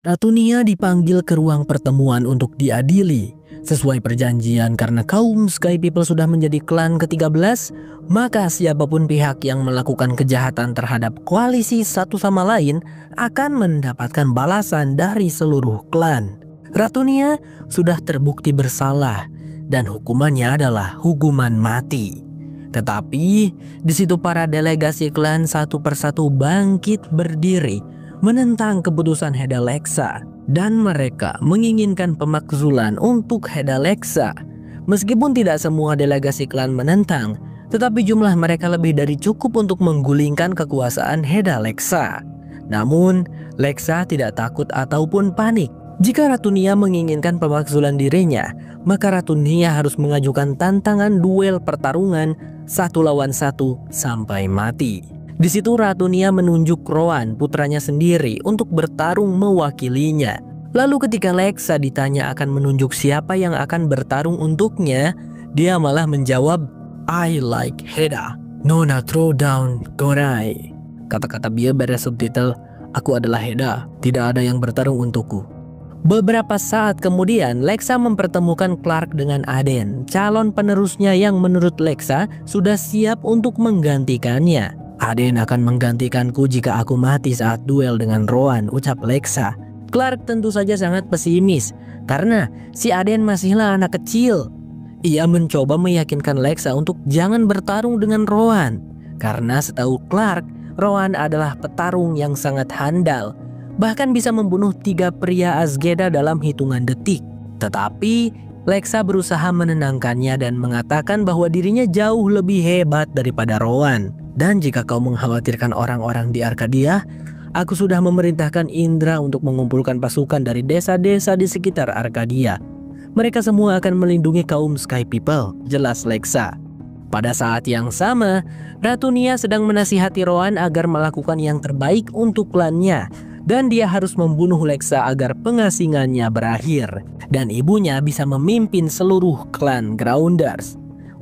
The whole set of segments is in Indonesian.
Ratunia dipanggil ke ruang pertemuan untuk diadili. Sesuai perjanjian, karena kaum Sky People sudah menjadi klan ke-13, maka siapapun pihak yang melakukan kejahatan terhadap koalisi satu sama lain akan mendapatkan balasan dari seluruh klan. Ratunia sudah terbukti bersalah dan hukumannya adalah hukuman mati. Tetapi di situ para delegasi klan satu persatu bangkit berdiri menentang keputusan Hedaleksa, dan mereka menginginkan pemakzulan untuk Hedaleksa. Meskipun tidak semua delegasi klan menentang, tetapi jumlah mereka lebih dari cukup untuk menggulingkan kekuasaan Hedaleksa. Namun, Leksa tidak takut ataupun panik. Jika Ratunia menginginkan pemakzulan dirinya, maka Ratunia harus mengajukan tantangan duel pertarungan 1 lawan 1 sampai mati. Di situ Ratunia menunjuk Roan, putranya sendiri, untuk bertarung mewakilinya. Lalu ketika Leksa ditanya akan menunjuk siapa yang akan bertarung untuknya, dia malah menjawab, "I like Heda. Nona throw down Gorai." Kata-kata dia bersubtitle, "Aku adalah Heda, tidak ada yang bertarung untukku." Beberapa saat kemudian, Leksa mempertemukan Clark dengan Aden, calon penerusnya yang menurut Leksa sudah siap untuk menggantikannya. "Aden akan menggantikanku jika aku mati saat duel dengan Roan," ucap Leksa. Clark tentu saja sangat pesimis karena si Aden masihlah anak kecil. Ia mencoba meyakinkan Leksa untuk jangan bertarung dengan Roan karena setahu Clark, Roan adalah petarung yang sangat handal, bahkan bisa membunuh 3 pria Azgeda dalam hitungan detik. Tetapi Leksa berusaha menenangkannya dan mengatakan bahwa dirinya jauh lebih hebat daripada Roan. "Dan jika kau mengkhawatirkan orang-orang di Arkadia, aku sudah memerintahkan Indra untuk mengumpulkan pasukan dari desa-desa di sekitar Arkadia. Mereka semua akan melindungi kaum Sky People," jelas Leksa. Pada saat yang sama, Ratunia sedang menasihati Roan agar melakukan yang terbaik untuk klannya, dan dia harus membunuh Leksa agar pengasingannya berakhir dan ibunya bisa memimpin seluruh klan Grounders.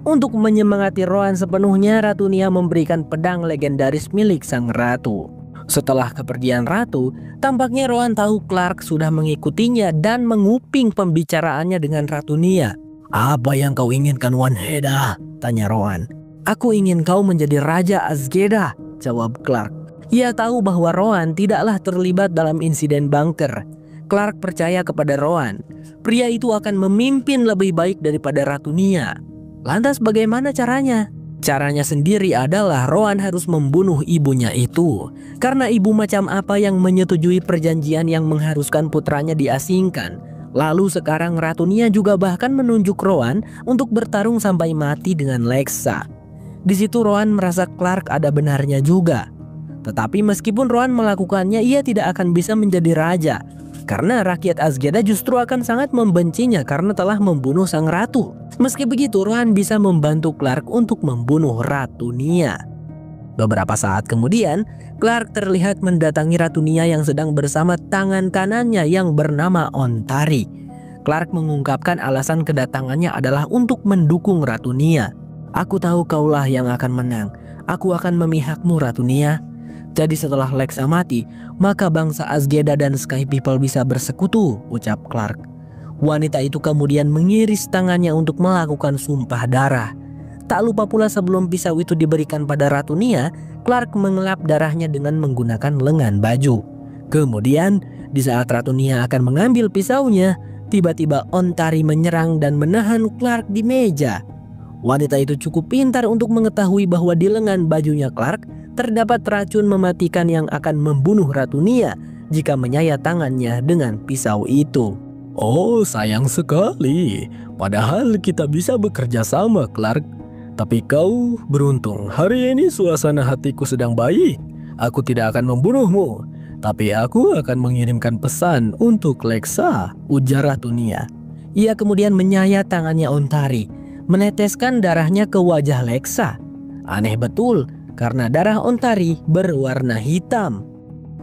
Untuk menyemangati Roan sepenuhnya, Ratunia memberikan pedang legendaris milik sang ratu. Setelah kepergian ratu, tampaknya Roan tahu Clark sudah mengikutinya dan menguping pembicaraannya dengan Ratunia. "Apa yang kau inginkan, Wan Heda?" tanya Roan. "Aku ingin kau menjadi Raja Azgeda," jawab Clark. Ia tahu bahwa Roan tidaklah terlibat dalam insiden bunker. Clark percaya kepada Roan. Pria itu akan memimpin lebih baik daripada Ratunia. Lantas bagaimana caranya? Caranya sendiri adalah Roan harus membunuh ibunya itu. Karena ibu macam apa yang menyetujui perjanjian yang mengharuskan putranya diasingkan? Lalu sekarang Ratunia juga bahkan menunjuk Roan untuk bertarung sampai mati dengan Leksa. Di situ Roan merasa Clark ada benarnya juga. Tetapi meskipun Roan melakukannya, ia tidak akan bisa menjadi raja. Karena rakyat Azgeda justru akan sangat membencinya karena telah membunuh sang ratu. Meski begitu, Roan bisa membantu Clark untuk membunuh Ratunia. Beberapa saat kemudian, Clark terlihat mendatangi Ratunia yang sedang bersama tangan kanannya yang bernama Ontari. Clark mengungkapkan alasan kedatangannya adalah untuk mendukung Ratunia. "Aku tahu kaulah yang akan menang. Aku akan memihakmu, Ratunia." Jadi setelah Leksa mati, maka bangsa Azgeda dan Sky People bisa bersekutu, ucap Clark. Wanita itu kemudian mengiris tangannya untuk melakukan sumpah darah. Tak lupa pula sebelum pisau itu diberikan pada Ratunia, Clark mengelap darahnya dengan menggunakan lengan baju. Kemudian, di saat Ratunia akan mengambil pisaunya, tiba-tiba Ontari menyerang dan menahan Clark di meja. Wanita itu cukup pintar untuk mengetahui bahwa di lengan bajunya Clark terdapat racun mematikan yang akan membunuh Ratunia jika menyayat tangannya dengan pisau itu. "Oh, sayang sekali. Padahal kita bisa bekerja sama, Clark. Tapi kau beruntung. Hari ini suasana hatiku sedang baik. Aku tidak akan membunuhmu, tapi aku akan mengirimkan pesan untuk Leksa," ujar Ratunia. Ia kemudian menyayat tangannya Ontari, meneteskan darahnya ke wajah Leksa. Aneh betul, karena darah Ontari berwarna hitam.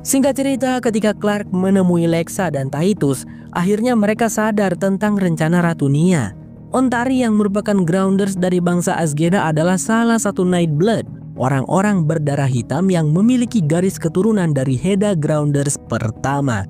Singkat cerita, ketika Clark menemui Leksa dan Titus, akhirnya mereka sadar tentang rencana Ratunia. Ontari yang merupakan Grounders dari bangsa Azgeda adalah salah satu Nightblood, orang-orang berdarah hitam yang memiliki garis keturunan dari Heda Grounders pertama.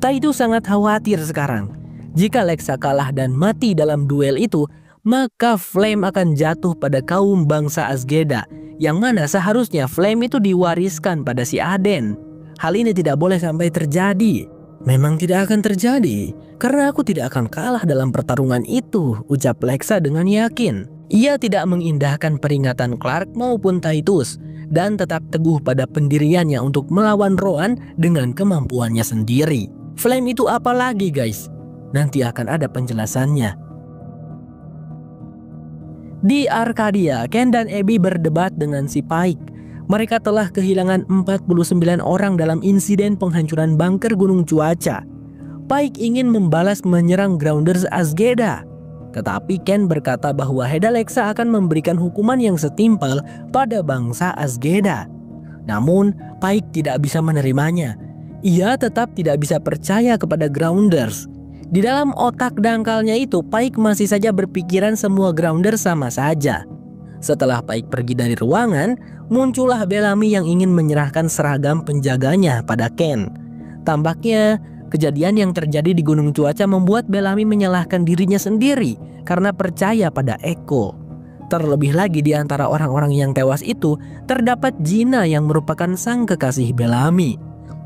Titus sangat khawatir sekarang. Jika Lexa kalah dan mati dalam duel itu, maka Flame akan jatuh pada kaum bangsa Azgeda, yang mana seharusnya Flame itu diwariskan pada si Aden. Hal ini tidak boleh sampai terjadi. Memang tidak akan terjadi, karena aku tidak akan kalah dalam pertarungan itu, ucap Lexa dengan yakin. Ia tidak mengindahkan peringatan Clark maupun Titus, dan tetap teguh pada pendiriannya untuk melawan Rohan dengan kemampuannya sendiri. Flame itu apa lagi guys? Nanti akan ada penjelasannya. Di Arkadia, Ken dan Abby berdebat dengan si Pike. Mereka telah kehilangan 49 orang dalam insiden penghancuran bunker Gunung Cuaca. Pike ingin membalas menyerang Grounders Azgeda. Tetapi Ken berkata bahwa Hedalexa akan memberikan hukuman yang setimpal pada bangsa Azgeda. Namun, Pike tidak bisa menerimanya. Ia tetap tidak bisa percaya kepada Grounders. Di dalam otak dangkalnya itu, Pike masih saja berpikiran semua Grounders sama saja. Setelah Pike pergi dari ruangan, muncullah Bellamy yang ingin menyerahkan seragam penjaganya pada Ken. Tampaknya, kejadian yang terjadi di Gunung Cuaca membuat Bellamy menyalahkan dirinya sendiri karena percaya pada Echo. Terlebih lagi di antara orang-orang yang tewas itu, terdapat Gina yang merupakan sang kekasih Bellamy.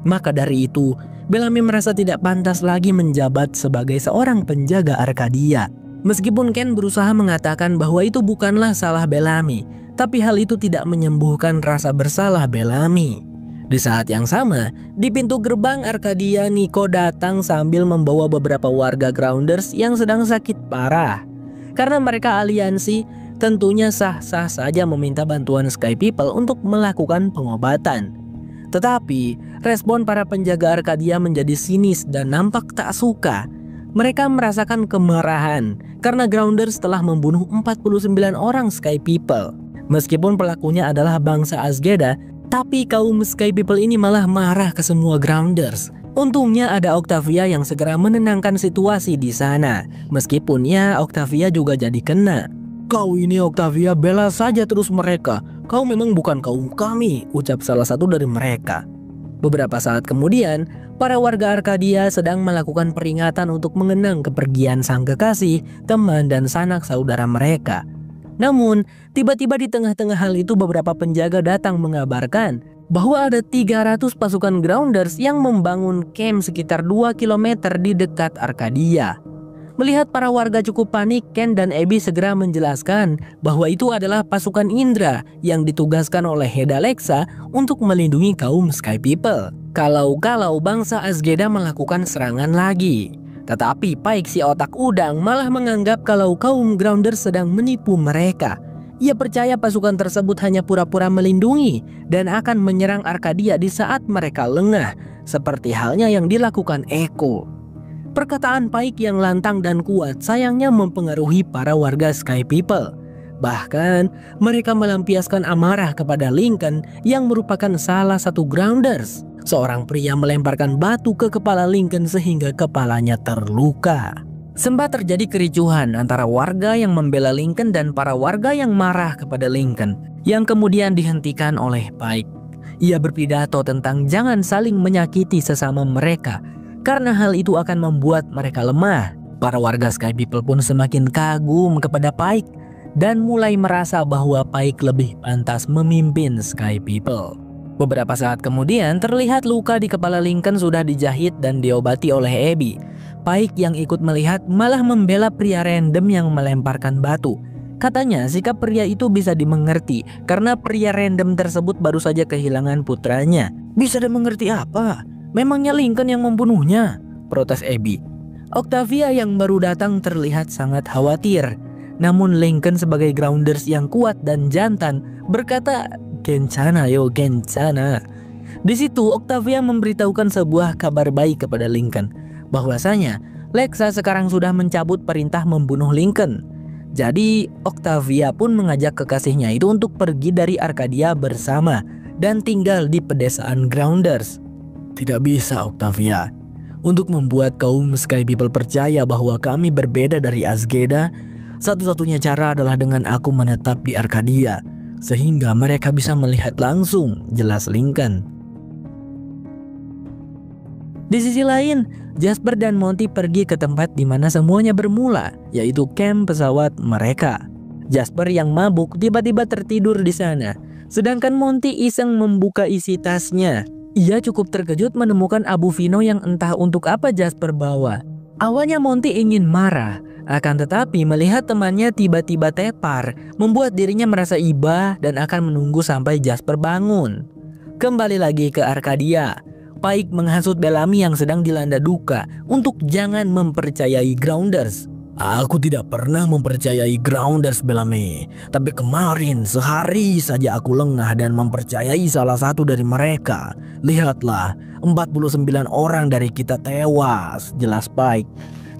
Maka dari itu, Bellamy merasa tidak pantas lagi menjabat sebagai seorang penjaga Arkadia. Meskipun Ken berusaha mengatakan bahwa itu bukanlah salah Bellamy, tapi hal itu tidak menyembuhkan rasa bersalah Bellamy. Di saat yang sama, di pintu gerbang Arkadia, Nico datang sambil membawa beberapa warga Grounders yang sedang sakit parah. Karena mereka aliansi, tentunya sah-sah saja meminta bantuan Sky People untuk melakukan pengobatan. Tetapi, respon para penjaga Arkadia menjadi sinis dan nampak tak suka. Mereka merasakan kemarahan karena Grounders telah membunuh 49 orang Sky People. Meskipun pelakunya adalah bangsa Azgeda, tapi kaum Sky People ini malah marah ke semua Grounders. Untungnya ada Octavia yang segera menenangkan situasi di sana. Meskipun ya Octavia juga jadi kena. "Kau ini Octavia, bela saja terus mereka. Kau memang bukan kaum kami," ucap salah satu dari mereka. Beberapa saat kemudian, para warga Arkadia sedang melakukan peringatan untuk mengenang kepergian sang kekasih, teman, dan sanak saudara mereka. Namun, tiba-tiba di tengah-tengah hal itu beberapa penjaga datang mengabarkan bahwa ada 300 pasukan Grounders yang membangun camp sekitar 2 km di dekat Arkadia. Melihat para warga cukup panik, Ken dan Abby segera menjelaskan bahwa itu adalah pasukan Indra yang ditugaskan oleh Hedalexa untuk melindungi kaum Sky People. Kalau bangsa Azgeda melakukan serangan lagi. Tetapi Pike si otak udang malah menganggap kalau kaum Grounders sedang menipu mereka. Ia percaya pasukan tersebut hanya pura-pura melindungi dan akan menyerang Arkadia di saat mereka lengah, seperti halnya yang dilakukan Echo. Perkataan Pike yang lantang dan kuat sayangnya mempengaruhi para warga Sky People. Bahkan mereka melampiaskan amarah kepada Lincoln yang merupakan salah satu Grounders. Seorang pria melemparkan batu ke kepala Lincoln sehingga kepalanya terluka. Sempat terjadi kericuhan antara warga yang membela Lincoln dan para warga yang marah kepada Lincoln, yang kemudian dihentikan oleh Pike. Ia berpidato tentang jangan saling menyakiti sesama mereka, karena hal itu akan membuat mereka lemah. Para warga Sky People pun semakin kagum kepada Pike dan mulai merasa bahwa Pike lebih pantas memimpin Sky People. Beberapa saat kemudian terlihat luka di kepala Lincoln sudah dijahit dan diobati oleh Abby. Pike yang ikut melihat malah membela pria random yang melemparkan batu. Katanya sikap pria itu bisa dimengerti karena pria random tersebut baru saja kehilangan putranya. Bisa dimengerti apa? Memangnya Lincoln yang membunuhnya? Protes Abby. Octavia yang baru datang terlihat sangat khawatir. Namun Lincoln sebagai Grounders yang kuat dan jantan berkata, "Gencana yo, gencana." Di situ Octavia memberitahukan sebuah kabar baik kepada Lincoln, bahwasanya Lexa sekarang sudah mencabut perintah membunuh Lincoln. Jadi Octavia pun mengajak kekasihnya itu untuk pergi dari Arkadia bersama dan tinggal di pedesaan Grounders. Tidak bisa Octavia. Untuk membuat kaum Sky People percaya bahwa kami berbeda dari Azgeda, satu-satunya cara adalah dengan aku menetap di Arkadia, sehingga mereka bisa melihat langsung, jelas Lincoln. Di sisi lain, Jasper dan Monty pergi ke tempat di mana semuanya bermula, yaitu camp pesawat mereka. Jasper yang mabuk tiba-tiba tertidur di sana, sedangkan Monty iseng membuka isi tasnya. Ia cukup terkejut menemukan abu vino yang entah untuk apa Jasper bawa. Awalnya Monty ingin marah, akan tetapi melihat temannya tiba-tiba tepar, membuat dirinya merasa iba dan akan menunggu sampai Jasper bangun. Kembali lagi ke Arkadia. Pike menghasut Bellamy yang sedang dilanda duka untuk jangan mempercayai Grounders. Aku tidak pernah mempercayai Grounders, Bellamy. Tapi kemarin sehari saja aku lengah dan mempercayai salah satu dari mereka. Lihatlah, 49 orang dari kita tewas, jelas Pike.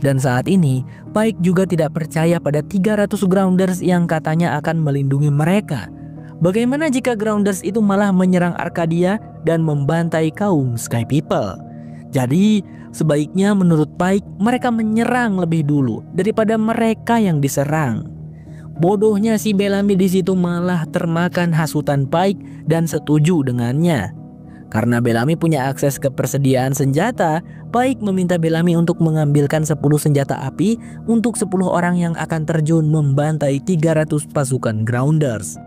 Dan saat ini, Pike juga tidak percaya pada 300 Grounders yang katanya akan melindungi mereka. Bagaimana jika Grounders itu malah menyerang Arkadia dan membantai kaum Sky People? Jadi, sebaiknya menurut Pike mereka menyerang lebih dulu daripada mereka yang diserang. Bodohnya si Bellamy di situ malah termakan hasutan Pike dan setuju dengannya. Karena Bellamy punya akses ke persediaan senjata, Pike meminta Bellamy untuk mengambilkan 10 senjata api untuk 10 orang yang akan terjun membantai 300 pasukan Grounders.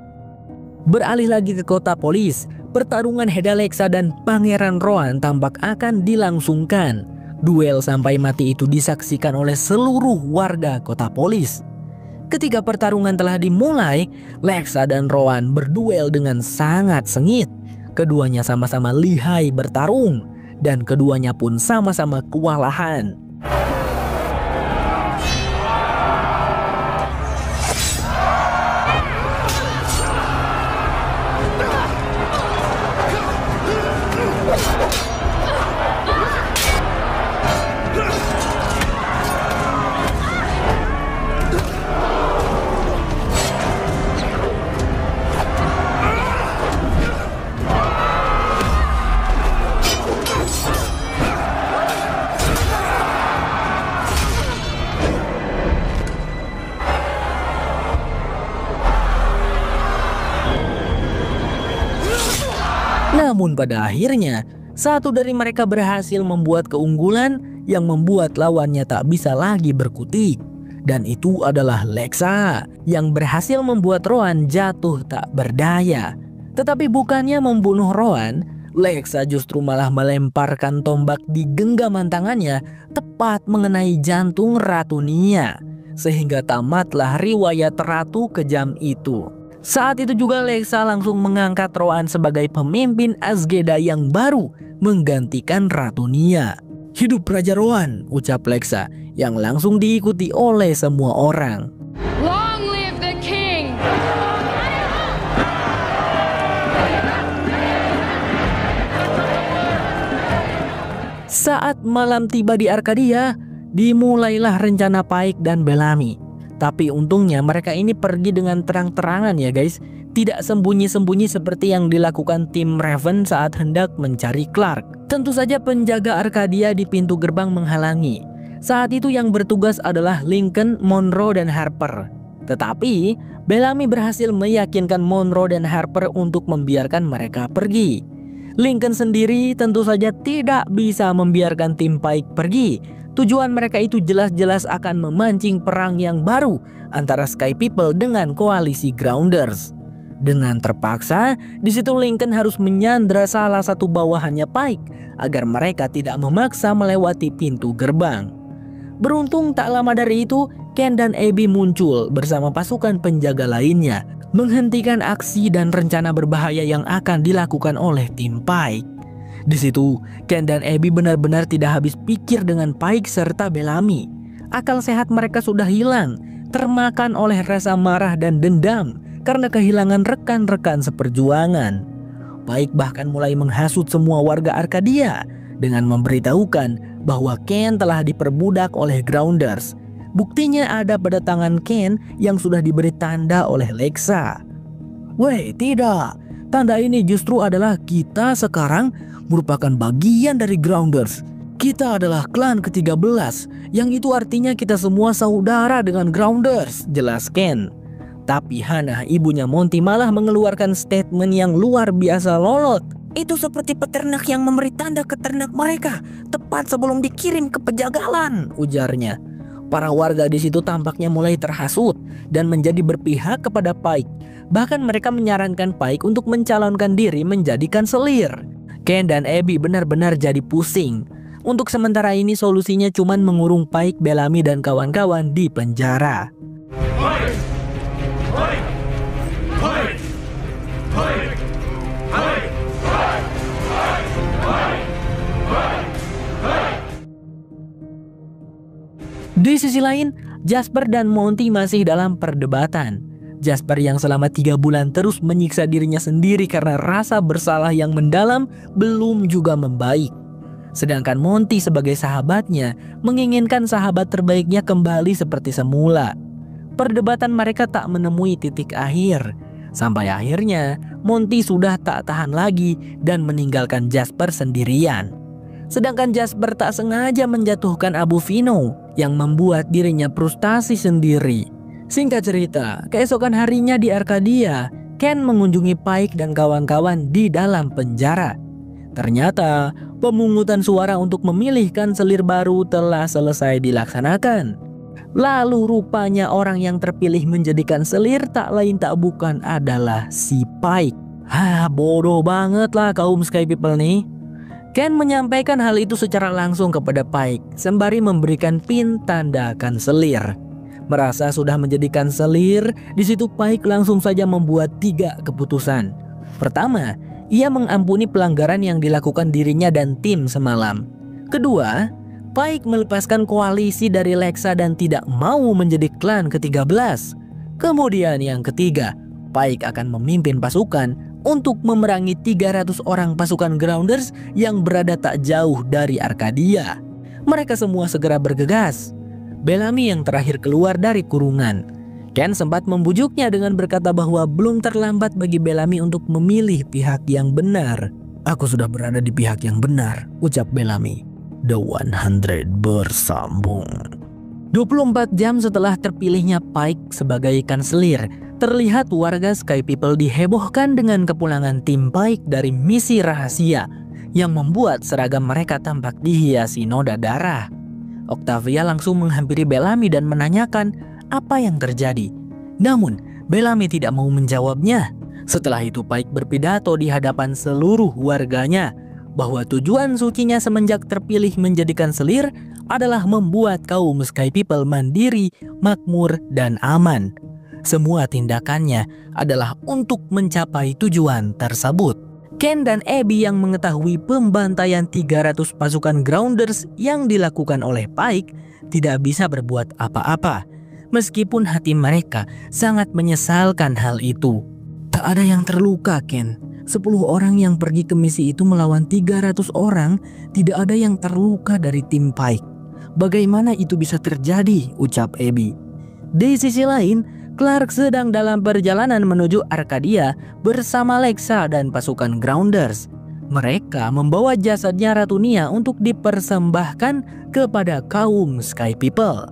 Beralih lagi ke kota polis, pertarungan Hedda Lexa dan Pangeran Rowan tampak akan dilangsungkan. Duel sampai mati itu disaksikan oleh seluruh warga kota polis. Ketika pertarungan telah dimulai, Lexa dan Rowan berduel dengan sangat sengit. Keduanya sama-sama lihai bertarung, dan keduanya pun sama-sama kewalahan. Namun pada akhirnya, satu dari mereka berhasil membuat keunggulan yang membuat lawannya tak bisa lagi berkutik. Dan itu adalah Lexa yang berhasil membuat Rowan jatuh tak berdaya. Tetapi bukannya membunuh Rowan, Lexa justru malah melemparkan tombak di genggaman tangannya tepat mengenai jantung Ratu Nia. Sehingga tamatlah riwayat Ratu Kejam itu. Saat itu juga Lexa langsung mengangkat Rowan sebagai pemimpin Azgeda yang baru menggantikan Ratu Nia. Hidup Raja Rowan, ucap Lexa yang langsung diikuti oleh semua orang. Long live the king! Saat malam tiba di Arkadia, dimulailah rencana Pike dan Bellamy. Tapi untungnya mereka ini pergi dengan terang-terangan ya guys. Tidak sembunyi-sembunyi seperti yang dilakukan tim Raven saat hendak mencari Clark. Tentu saja penjaga Arkadia di pintu gerbang menghalangi. Saat itu yang bertugas adalah Lincoln, Monroe, dan Harper. Tetapi Bellamy berhasil meyakinkan Monroe dan Harper untuk membiarkan mereka pergi. Lincoln sendiri tentu saja tidak bisa membiarkan tim Pike pergi. Tujuan mereka itu jelas-jelas akan memancing perang yang baru antara Sky People dengan koalisi Grounders. Dengan terpaksa, di situ Lincoln harus menyandra salah satu bawahannya Pike agar mereka tidak memaksa melewati pintu gerbang. Beruntung tak lama dari itu, Ken dan Abby muncul bersama pasukan penjaga lainnya, menghentikan aksi dan rencana berbahaya yang akan dilakukan oleh tim Pike. Di situ, Ken dan Abby benar-benar tidak habis pikir dengan Pike serta Bellamy. Akal sehat mereka sudah hilang, termakan oleh rasa marah dan dendam karena kehilangan rekan-rekan seperjuangan. Pike bahkan mulai menghasut semua warga Arkadia dengan memberitahukan bahwa Ken telah diperbudak oleh Grounders. Buktinya ada pada tangan Ken yang sudah diberi tanda oleh Lexa. Weh, tidak. Tanda ini justru adalah kita sekarang merupakan bagian dari Grounders. Kita adalah klan ke-13, yang itu artinya kita semua saudara dengan Grounders, jelas Ken. Tapi Hannah, ibunya Monty, malah mengeluarkan statement yang luar biasa lolot. Itu seperti peternak yang memberi tanda ke ternak mereka tepat sebelum dikirim ke pejagalan, ujarnya. Para warga di situ tampaknya mulai terhasut dan menjadi berpihak kepada Pike. Bahkan mereka menyarankan Pike untuk mencalonkan diri menjadi kanselir. Ken dan Abby benar-benar jadi pusing. Untuk sementara ini solusinya cuma mengurung Pike, Bellamy dan kawan-kawan di penjara. Di sisi lain, Jasper dan Monty masih dalam perdebatan. Jasper yang selama 3 bulan terus menyiksa dirinya sendiri karena rasa bersalah yang mendalam belum juga membaik. Sedangkan Monty sebagai sahabatnya menginginkan sahabat terbaiknya kembali seperti semula. Perdebatan mereka tak menemui titik akhir. Sampai akhirnya Monty sudah tak tahan lagi dan meninggalkan Jasper sendirian. Sedangkan Jasper tak sengaja menjatuhkan Abu Vino yang membuat dirinya frustasi sendiri. Singkat cerita, keesokan harinya di Arcadia, Ken mengunjungi Pike dan kawan-kawan di dalam penjara. Ternyata pemungutan suara untuk memilih kanselir baru telah selesai dilaksanakan. Lalu rupanya orang yang terpilih menjadi kanselir tak lain tak bukan adalah si Pike. Bodoh banget lah kaum Sky People nih. Ken menyampaikan hal itu secara langsung kepada Pike sembari memberikan pin tanda kanselir. Merasa sudah menjadi kanselir, di situ Pike langsung saja membuat 3 keputusan. Pertama, ia mengampuni pelanggaran yang dilakukan dirinya dan tim semalam. Kedua, Pike melepaskan koalisi dari Lexa dan tidak mau menjadi klan ke-13. Kemudian yang ketiga, Pike akan memimpin pasukan untuk memerangi 300 orang pasukan Grounders yang berada tak jauh dari Arcadia. Mereka semua segera bergegas. Bellamy yang terakhir keluar dari kurungan. Ken sempat membujuknya dengan berkata bahwa belum terlambat bagi Bellamy untuk memilih pihak yang benar. "Aku sudah berada di pihak yang benar," ucap Bellamy. The 100 bersambung. 24 jam setelah terpilihnya Pike sebagai kanselir, terlihat warga Sky People dihebohkan dengan kepulangan tim Pike dari misi rahasia yang membuat seragam mereka tampak dihiasi noda darah. Octavia langsung menghampiri Bellamy dan menanyakan apa yang terjadi. Namun Bellamy tidak mau menjawabnya. Setelah itu Pike berpidato di hadapan seluruh warganya bahwa tujuan sucinya semenjak terpilih menjadi kanselir adalah membuat kaum Sky People mandiri, makmur, dan aman. Semua tindakannya adalah untuk mencapai tujuan tersebut. Ken dan Abby yang mengetahui pembantaian 300 pasukan Grounders yang dilakukan oleh Pike tidak bisa berbuat apa-apa. Meskipun hati mereka sangat menyesalkan hal itu. Tak ada yang terluka, Ken. 10 orang yang pergi ke misi itu melawan 300 orang, tidak ada yang terluka dari tim Pike. Bagaimana itu bisa terjadi? Ucap Abby. Di sisi lain, Clark sedang dalam perjalanan menuju Arcadia bersama Lexa dan pasukan Grounders. Mereka membawa jasadnya Ratu Nia untuk dipersembahkan kepada kaum Sky People.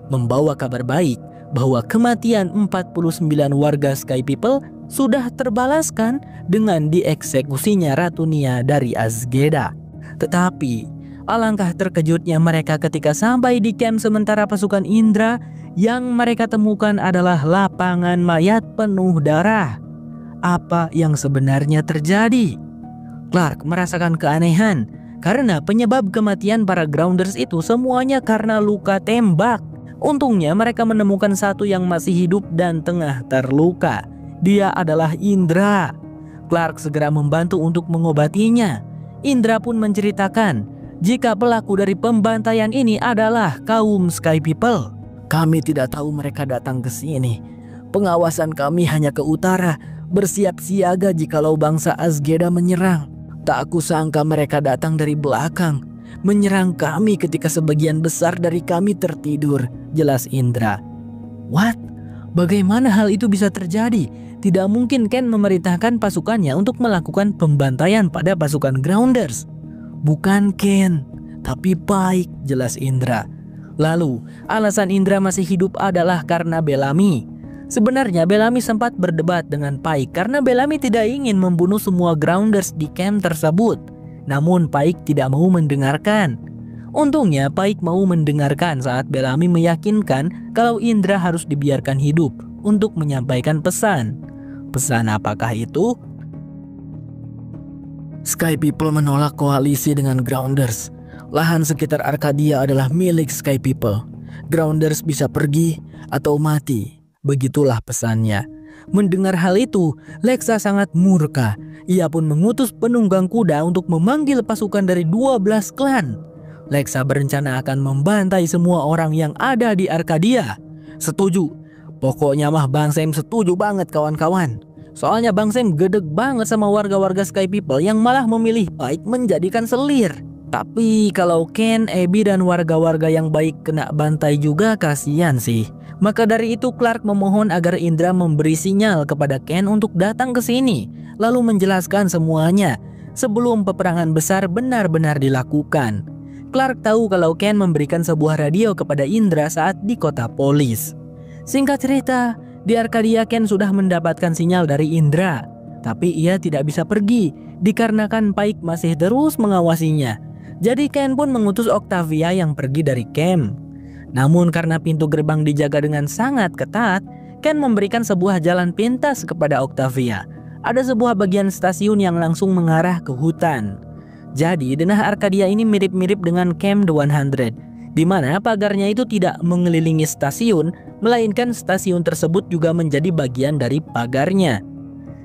Membawa kabar baik bahwa kematian 49 warga Sky People sudah terbalaskan dengan dieksekusinya Ratu Nia dari Azgeda. Tetapi alangkah terkejutnya mereka ketika sampai di camp sementara pasukan Indra. Yang mereka temukan adalah lapangan mayat penuh darah. Apa yang sebenarnya terjadi? Clark merasakan keanehan karena penyebab kematian para Grounders itu semuanya karena luka tembak. Untungnya mereka menemukan satu yang masih hidup dan tengah terluka. Dia adalah Indra. Clark segera membantu untuk mengobatinya. Indra pun menceritakan jika pelaku dari pembantaian ini adalah kaum Sky People. "Kami tidak tahu mereka datang ke sini. Pengawasan kami hanya ke utara, bersiap siaga jikalau bangsa Azgeda menyerang. Tak kusangka mereka datang dari belakang, menyerang kami ketika sebagian besar dari kami tertidur," jelas Indra. "What? Bagaimana hal itu bisa terjadi? Tidak mungkin Ken memerintahkan pasukannya untuk melakukan pembantaian pada pasukan Grounders." "Bukan Ken, tapi Pike," jelas Indra. Lalu, alasan Indra masih hidup adalah karena Bellamy. Sebenarnya Bellamy sempat berdebat dengan Pike karena Bellamy tidak ingin membunuh semua Grounders di camp tersebut. Namun Pike tidak mau mendengarkan. Untungnya Pike mau mendengarkan saat Bellamy meyakinkan kalau Indra harus dibiarkan hidup untuk menyampaikan pesan. Pesan apakah itu? Sky People menolak koalisi dengan Grounders. Lahan sekitar Arcadia adalah milik Sky People. Grounders bisa pergi atau mati. Begitulah pesannya. Mendengar hal itu, Lexa sangat murka. Ia pun mengutus penunggang kuda untuk memanggil pasukan dari 12 klan. Lexa berencana akan membantai semua orang yang ada di Arcadia. Setuju. Pokoknya mah Bang Sam setuju banget kawan-kawan. Soalnya Bang Sam gedeg banget sama warga-warga Sky People yang malah memilih Pike menjadikan selir. Tapi kalau Ken, Abby dan warga-warga yang baik kena bantai juga kasihan sih. Maka dari itu Clark memohon agar Indra memberi sinyal kepada Ken untuk datang ke sini, lalu menjelaskan semuanya sebelum peperangan besar benar-benar dilakukan. Clark tahu kalau Ken memberikan sebuah radio kepada Indra saat di kota Polis. Singkat cerita, di Arcadia Ken sudah mendapatkan sinyal dari Indra, tapi ia tidak bisa pergi dikarenakan Pike masih terus mengawasinya. Jadi Ken pun mengutus Octavia yang pergi dari camp. Namun karena pintu gerbang dijaga dengan sangat ketat, Ken memberikan sebuah jalan pintas kepada Octavia. Ada sebuah bagian stasiun yang langsung mengarah ke hutan. Jadi denah Arcadia ini mirip-mirip dengan Camp The 100, di mana pagarnya itu tidak mengelilingi stasiun, melainkan stasiun tersebut juga menjadi bagian dari pagarnya.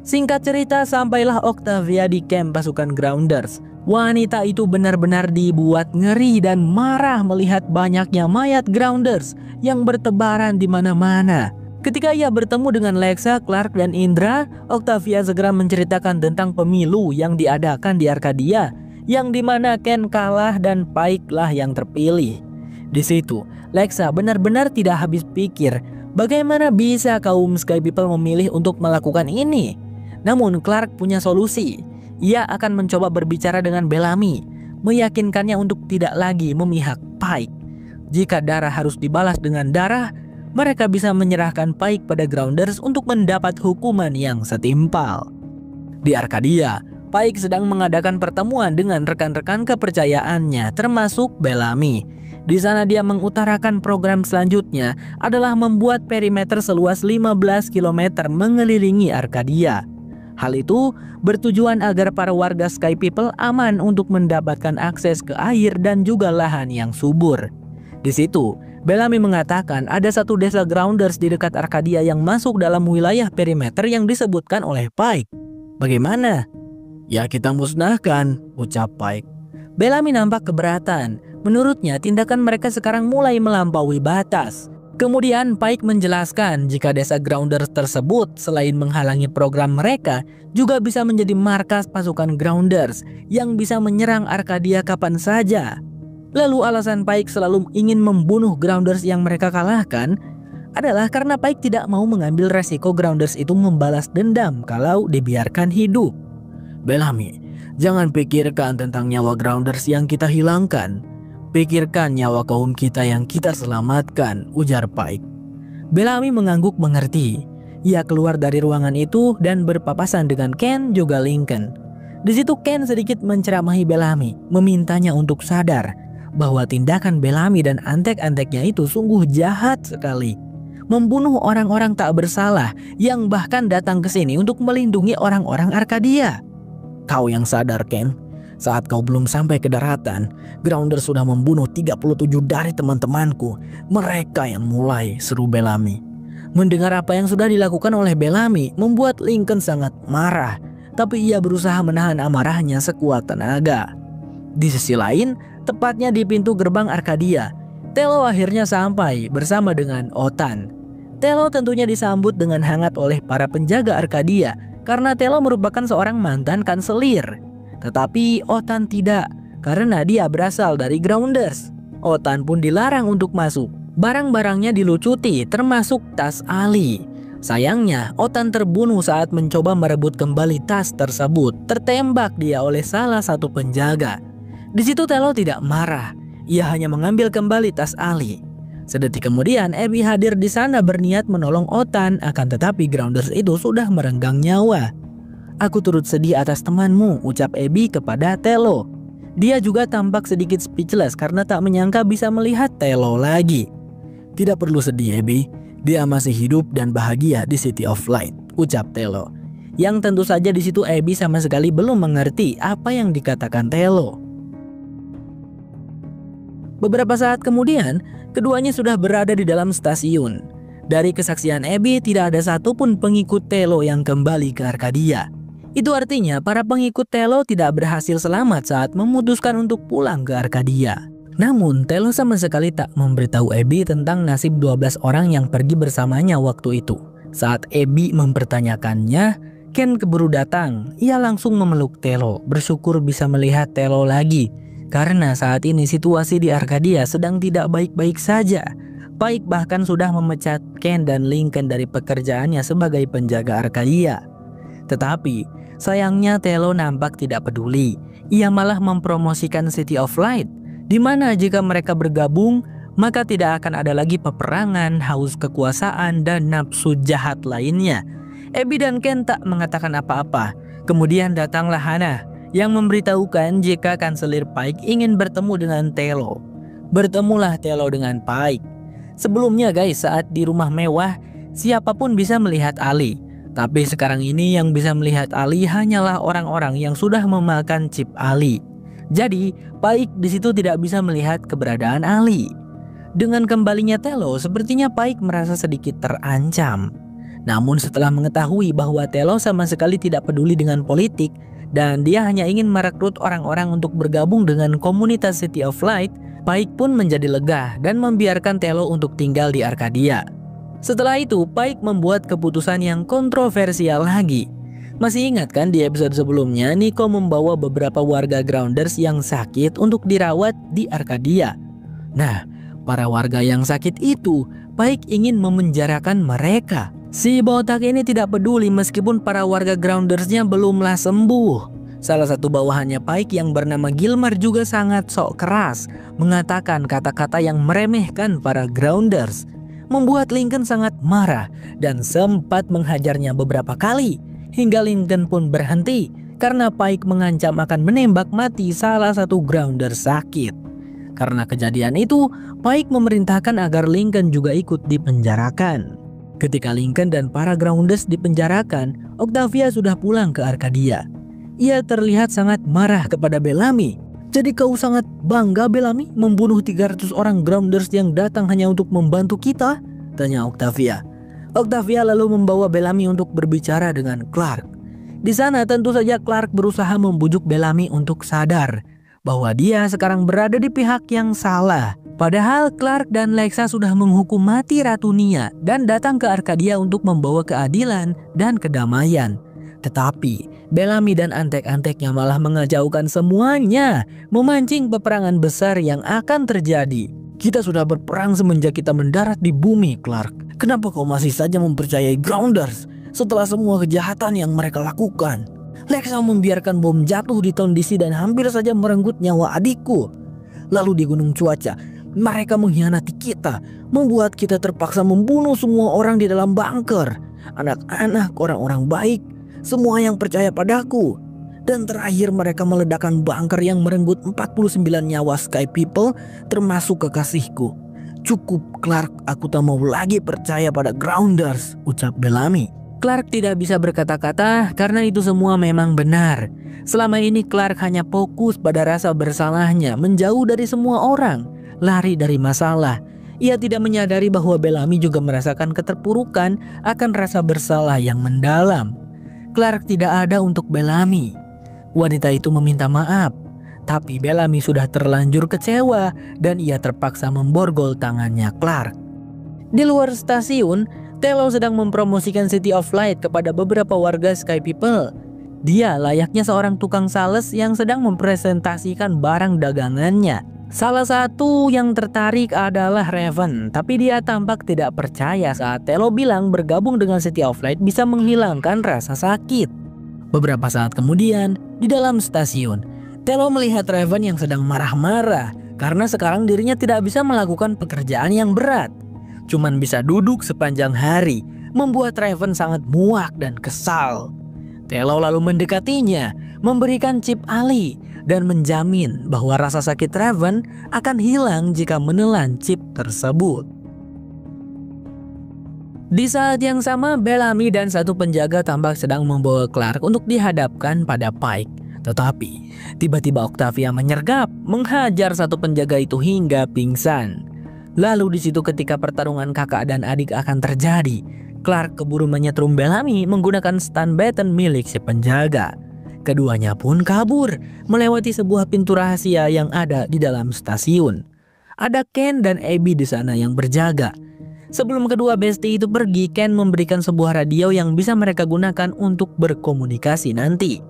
Singkat cerita, sampailah Octavia di camp pasukan Grounders. Wanita itu benar-benar dibuat ngeri dan marah melihat banyaknya mayat Grounders yang bertebaran di mana-mana. Ketika ia bertemu dengan Lexa, Clark, dan Indra, Octavia segera menceritakan tentang pemilu yang diadakan di Arcadia, yang dimana Ken kalah dan Pike lah yang terpilih. Di situ, Lexa benar-benar tidak habis pikir bagaimana bisa kaum Sky People memilih untuk melakukan ini. Namun Clark punya solusi. Ia akan mencoba berbicara dengan Bellamy, meyakinkannya untuk tidak lagi memihak Pike. Jika darah harus dibalas dengan darah, mereka bisa menyerahkan Pike pada Grounders untuk mendapat hukuman yang setimpal. Di Arcadia, Pike sedang mengadakan pertemuan dengan rekan-rekan kepercayaannya, termasuk Bellamy. Di sana dia mengutarakan program selanjutnya adalah membuat perimeter seluas 15 km mengelilingi Arcadia. Hal itu bertujuan agar para warga Sky People aman untuk mendapatkan akses ke air dan juga lahan yang subur. Di situ, Bellamy mengatakan ada satu desa Grounders di dekat Arcadia yang masuk dalam wilayah perimeter yang disebutkan oleh Pike. Bagaimana? Ya kita musnahkan, ucap Pike. Bellamy nampak keberatan. Menurutnya tindakan mereka sekarang mulai melampaui batas. Kemudian Pike menjelaskan jika desa Grounders tersebut selain menghalangi program mereka juga bisa menjadi markas pasukan Grounders yang bisa menyerang Arcadia kapan saja. Lalu alasan Pike selalu ingin membunuh Grounders yang mereka kalahkan adalah karena Pike tidak mau mengambil resiko Grounders itu membalas dendam kalau dibiarkan hidup. Bellamy, jangan pikirkan tentang nyawa Grounders yang kita hilangkan. Pikirkan nyawa kaum kita yang kita selamatkan, ujar Pike. Bellamy mengangguk mengerti. Ia keluar dari ruangan itu dan berpapasan dengan Ken juga Lincoln. Di situ Ken sedikit menceramahi Bellamy, memintanya untuk sadar bahwa tindakan Bellamy dan antek-anteknya itu sungguh jahat sekali. Membunuh orang-orang tak bersalah yang bahkan datang ke sini untuk melindungi orang-orang Arcadia. Kau yang sadar, Ken. Saat kau belum sampai ke daratan, Grounders sudah membunuh 37 dari teman-temanku. Mereka yang mulai, seru Bellamy. Mendengar apa yang sudah dilakukan oleh Bellamy membuat Lincoln sangat marah, tapi ia berusaha menahan amarahnya sekuat tenaga. Di sisi lain, tepatnya di pintu gerbang Arcadia, Telo akhirnya sampai bersama dengan Otan. Telo tentunya disambut dengan hangat oleh para penjaga Arcadia karena Telo merupakan seorang mantan kanselir. Tetapi Otan tidak, karena dia berasal dari Grounders. Otan pun dilarang untuk masuk. Barang-barangnya dilucuti, termasuk tas Ali. Sayangnya, Otan terbunuh saat mencoba merebut kembali tas tersebut. Tertembak dia oleh salah satu penjaga. Di situ Telo tidak marah. Ia hanya mengambil kembali tas Ali. Sedetik kemudian, Abby hadir di sana berniat menolong Othan, akan tetapi Grounders itu sudah merenggang nyawa. "Aku turut sedih atas temanmu," ucap Abby kepada Telo. Dia juga tampak sedikit speechless karena tak menyangka bisa melihat Telo lagi. "Tidak perlu sedih, Abby. Dia masih hidup dan bahagia di City of Light," ucap Telo. Yang tentu saja di situ Abby sama sekali belum mengerti apa yang dikatakan Telo. Beberapa saat kemudian, keduanya sudah berada di dalam stasiun. Dari kesaksian Abby, tidak ada satupun pengikut Telo yang kembali ke Arkadia. Itu artinya para pengikut Telo tidak berhasil selamat saat memutuskan untuk pulang ke Arkadia. Namun, Telo sama sekali tak memberitahu Abby tentang nasib 12 orang yang pergi bersamanya waktu itu. Saat Abby mempertanyakannya, Ken keburu datang. Ia langsung memeluk Telo, bersyukur bisa melihat Telo lagi. Karena saat ini situasi di Arkadia sedang tidak baik-baik saja. Pike bahkan sudah memecat Ken dan Lincoln dari pekerjaannya sebagai penjaga Arkadia. Tetapi, sayangnya Telo nampak tidak peduli. Ia malah mempromosikan City of Light, di mana jika mereka bergabung, maka tidak akan ada lagi peperangan, haus kekuasaan, dan nafsu jahat lainnya. Abby dan Ken tak mengatakan apa-apa. Kemudian datanglah Hannah yang memberitahukan jika Kanselir Pike ingin bertemu dengan Telo. Bertemulah Telo dengan Pike. Sebelumnya guys, saat di rumah mewah, siapapun bisa melihat Ali. Tapi sekarang ini yang bisa melihat Ali hanyalah orang-orang yang sudah memakan chip Ali. Jadi, Pike di situ tidak bisa melihat keberadaan Ali. Dengan kembalinya Telo, sepertinya Pike merasa sedikit terancam. Namun setelah mengetahui bahwa Telo sama sekali tidak peduli dengan politik, dan dia hanya ingin merekrut orang-orang untuk bergabung dengan komunitas City of Light, Pike pun menjadi lega dan membiarkan Telo untuk tinggal di Arkadia. Setelah itu, Pike membuat keputusan yang kontroversial lagi. Masih ingat kan di episode sebelumnya, Nico membawa beberapa warga Grounders yang sakit untuk dirawat di Arkadia. Nah, para warga yang sakit itu, Pike ingin memenjarakan mereka. Si botak ini tidak peduli meskipun para warga Groundersnya belumlah sembuh. Salah satu bawahannya Pike yang bernama Gilmer juga sangat sok keras, mengatakan kata-kata yang meremehkan para Grounders. Membuat Lincoln sangat marah dan sempat menghajarnya beberapa kali. Hingga Lincoln pun berhenti karena Pike mengancam akan menembak mati salah satu Grounder sakit. Karena kejadian itu, Pike memerintahkan agar Lincoln juga ikut dipenjarakan. Ketika Lincoln dan para Grounders dipenjarakan, Octavia sudah pulang ke Arkadia. Ia terlihat sangat marah kepada Bellamy. "Jadi kau sangat bangga Bellamy membunuh 300 orang Grounders yang datang hanya untuk membantu kita?" tanya Octavia. Octavia lalu membawa Bellamy untuk berbicara dengan Clark. Di sana tentu saja Clark berusaha membujuk Bellamy untuk sadar bahwa dia sekarang berada di pihak yang salah. Padahal Clark dan Lexa sudah menghukum mati Ratu Nia dan datang ke Arkadia untuk membawa keadilan dan kedamaian. Tetapi Bellamy dan antek-anteknya malah mengejauhkan semuanya, memancing peperangan besar yang akan terjadi. "Kita sudah berperang semenjak kita mendarat di bumi, Clark. Kenapa kau masih saja mempercayai Grounders setelah semua kejahatan yang mereka lakukan? Lexa membiarkan bom jatuh di Town DC dan hampir saja merenggut nyawa adikku. Lalu di Gunung Cuaca, mereka mengkhianati kita, membuat kita terpaksa membunuh semua orang di dalam bunker. Anak-anak, orang-orang baik, semua yang percaya padaku. Dan terakhir mereka meledakkan bunker yang merenggut 49 nyawa Sky People, termasuk kekasihku. Cukup Clark, aku tak mau lagi percaya pada Grounders," ucap Bellamy. Clark tidak bisa berkata-kata karena itu semua memang benar. Selama ini Clark hanya fokus pada rasa bersalahnya, menjauh dari semua orang, lari dari masalah. Ia tidak menyadari bahwa Bellamy juga merasakan keterpurukan akan rasa bersalah yang mendalam. Clark tidak ada untuk Bellamy. Wanita itu meminta maaf, tapi Bellamy sudah terlanjur kecewa dan ia terpaksa memborgol tangannya Clark. Di luar stasiun, Telo sedang mempromosikan City of Light kepada beberapa warga Sky People. Dia layaknya seorang tukang sales yang sedang mempresentasikan barang dagangannya. Salah satu yang tertarik adalah Raven, tapi dia tampak tidak percaya saat Telo bilang bergabung dengan City of Light bisa menghilangkan rasa sakit. Beberapa saat kemudian, di dalam stasiun, Telo melihat Raven yang sedang marah-marah karena sekarang dirinya tidak bisa melakukan pekerjaan yang berat. Cuman bisa duduk sepanjang hari, membuat Raven sangat muak dan kesal. Telo lalu mendekatinya, memberikan chip Ali, dan menjamin bahwa rasa sakit Raven akan hilang jika menelan chip tersebut. Di saat yang sama, Bellamy dan satu penjaga tampak sedang membawa Clark untuk dihadapkan pada Pike. Tetapi tiba-tiba Octavia menyergap, menghajar satu penjaga itu hingga pingsan. Lalu di situ ketika pertarungan kakak dan adik akan terjadi, Clark keburu menyetrum Bellamy menggunakan stun baton milik si penjaga. Keduanya pun kabur melewati sebuah pintu rahasia yang ada di dalam stasiun. Ada Ken dan Abby di sana yang berjaga. Sebelum kedua bestie itu pergi, Ken memberikan sebuah radio yang bisa mereka gunakan untuk berkomunikasi nanti.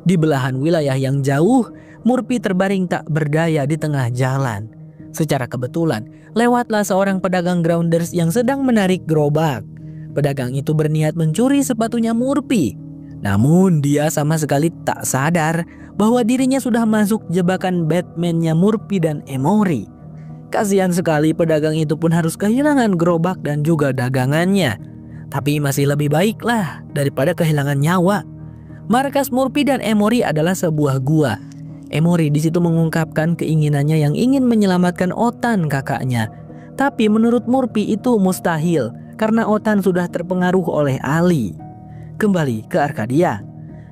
Di belahan wilayah yang jauh, Murphy terbaring tak berdaya di tengah jalan. Secara kebetulan, lewatlah seorang pedagang grounders yang sedang menarik gerobak. Pedagang itu berniat mencuri sepatunya Murphy. Namun dia sama sekali tak sadar bahwa dirinya sudah masuk jebakan Batman-nya Murphy dan Emory. Kasihan sekali pedagang itu pun harus kehilangan gerobak dan juga dagangannya. Tapi masih lebih baiklah daripada kehilangan nyawa. Markas Murphy dan Emory adalah sebuah gua. Emory di situ mengungkapkan keinginannya yang ingin menyelamatkan Othan kakaknya. Tapi menurut Murphy itu mustahil karena Othan sudah terpengaruh oleh Ali. Kembali ke Arcadia.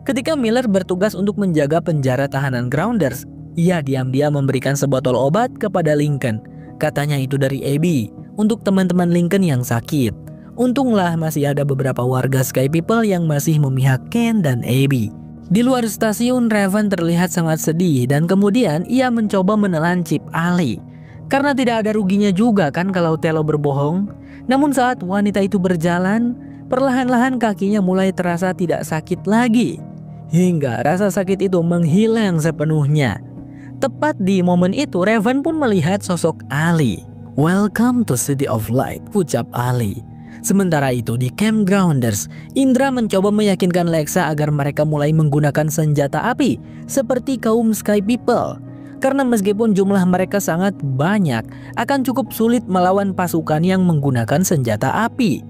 Ketika Miller bertugas untuk menjaga penjara tahanan Grounders, ia diam-diam memberikan sebotol obat kepada Lincoln. Katanya itu dari Abby untuk teman-teman Lincoln yang sakit. Untunglah masih ada beberapa warga Sky People yang masih memihak Ken dan Abby. Di luar stasiun, Raven terlihat sangat sedih dan kemudian ia mencoba menelan chip Ali. Karena tidak ada ruginya juga kan kalau Telo berbohong. Namun saat wanita itu berjalan, perlahan-lahan kakinya mulai terasa tidak sakit lagi. Hingga rasa sakit itu menghilang sepenuhnya. Tepat di momen itu, Raven pun melihat sosok Ali. "Welcome to City of Light," ucap Ali. Sementara itu di Camp Grounders, Indra mencoba meyakinkan Lexa agar mereka mulai menggunakan senjata api seperti kaum Sky People. Karena meskipun jumlah mereka sangat banyak, akan cukup sulit melawan pasukan yang menggunakan senjata api.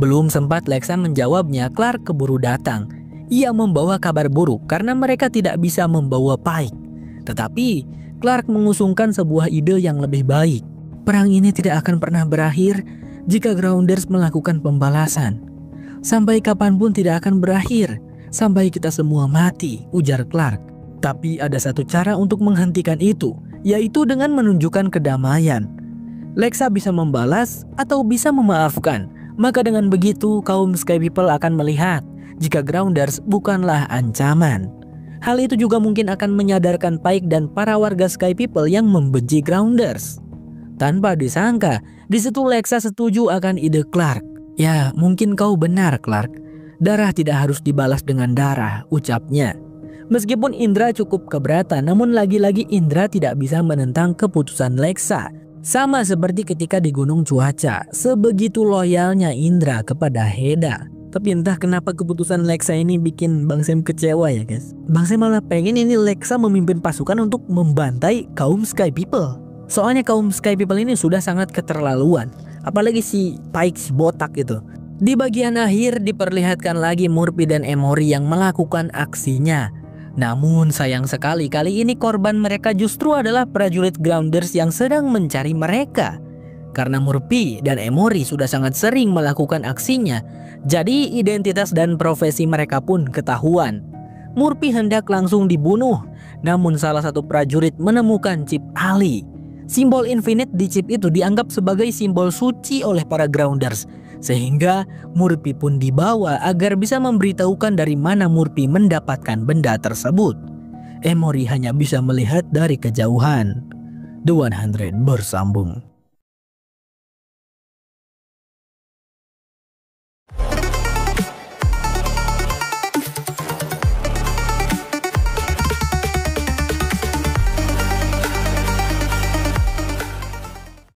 Belum sempat Lexa menjawabnya, Clark keburu datang. Ia membawa kabar buruk karena mereka tidak bisa membawa Pike. Tetapi Clark mengusungkan sebuah ide yang lebih baik. Perang ini tidak akan pernah berakhir jika Grounders melakukan pembalasan. Sampai kapanpun tidak akan berakhir, sampai kita semua mati, ujar Clark. Tapi ada satu cara untuk menghentikan itu, yaitu dengan menunjukkan kedamaian. Lexa bisa membalas atau bisa memaafkan. Maka dengan begitu kaum Sky People akan melihat jika Grounders bukanlah ancaman. Hal itu juga mungkin akan menyadarkan Pike dan para warga Sky People yang membenci Grounders. Tanpa disangka, di situ Lexa setuju akan ide Clark. "Ya, mungkin kau benar, Clark. Darah tidak harus dibalas dengan darah," ucapnya. Meskipun Indra cukup keberatan, namun lagi-lagi Indra tidak bisa menentang keputusan Lexa. Sama seperti ketika di Gunung Cuaca, sebegitu loyalnya Indra kepada Heda. Tapi entah kenapa keputusan Lexa ini bikin Bang Sam kecewa ya guys. Bang Sam malah pengen ini Lexa memimpin pasukan untuk membantai kaum Sky People. Soalnya kaum Sky People ini sudah sangat keterlaluan. Apalagi si Pike, si botak itu. Di bagian akhir diperlihatkan lagi Murphy dan Emory yang melakukan aksinya. Namun sayang sekali kali ini korban mereka justru adalah prajurit Grounders yang sedang mencari mereka. Karena Murphy dan Emory sudah sangat sering melakukan aksinya, jadi identitas dan profesi mereka pun ketahuan. Murphy hendak langsung dibunuh, namun salah satu prajurit menemukan chip Ali. Simbol infinite di chip itu dianggap sebagai simbol suci oleh para Grounders, sehingga Murphy pun dibawa agar bisa memberitahukan dari mana Murphy mendapatkan benda tersebut. Emory hanya bisa melihat dari kejauhan. The 100 bersambung.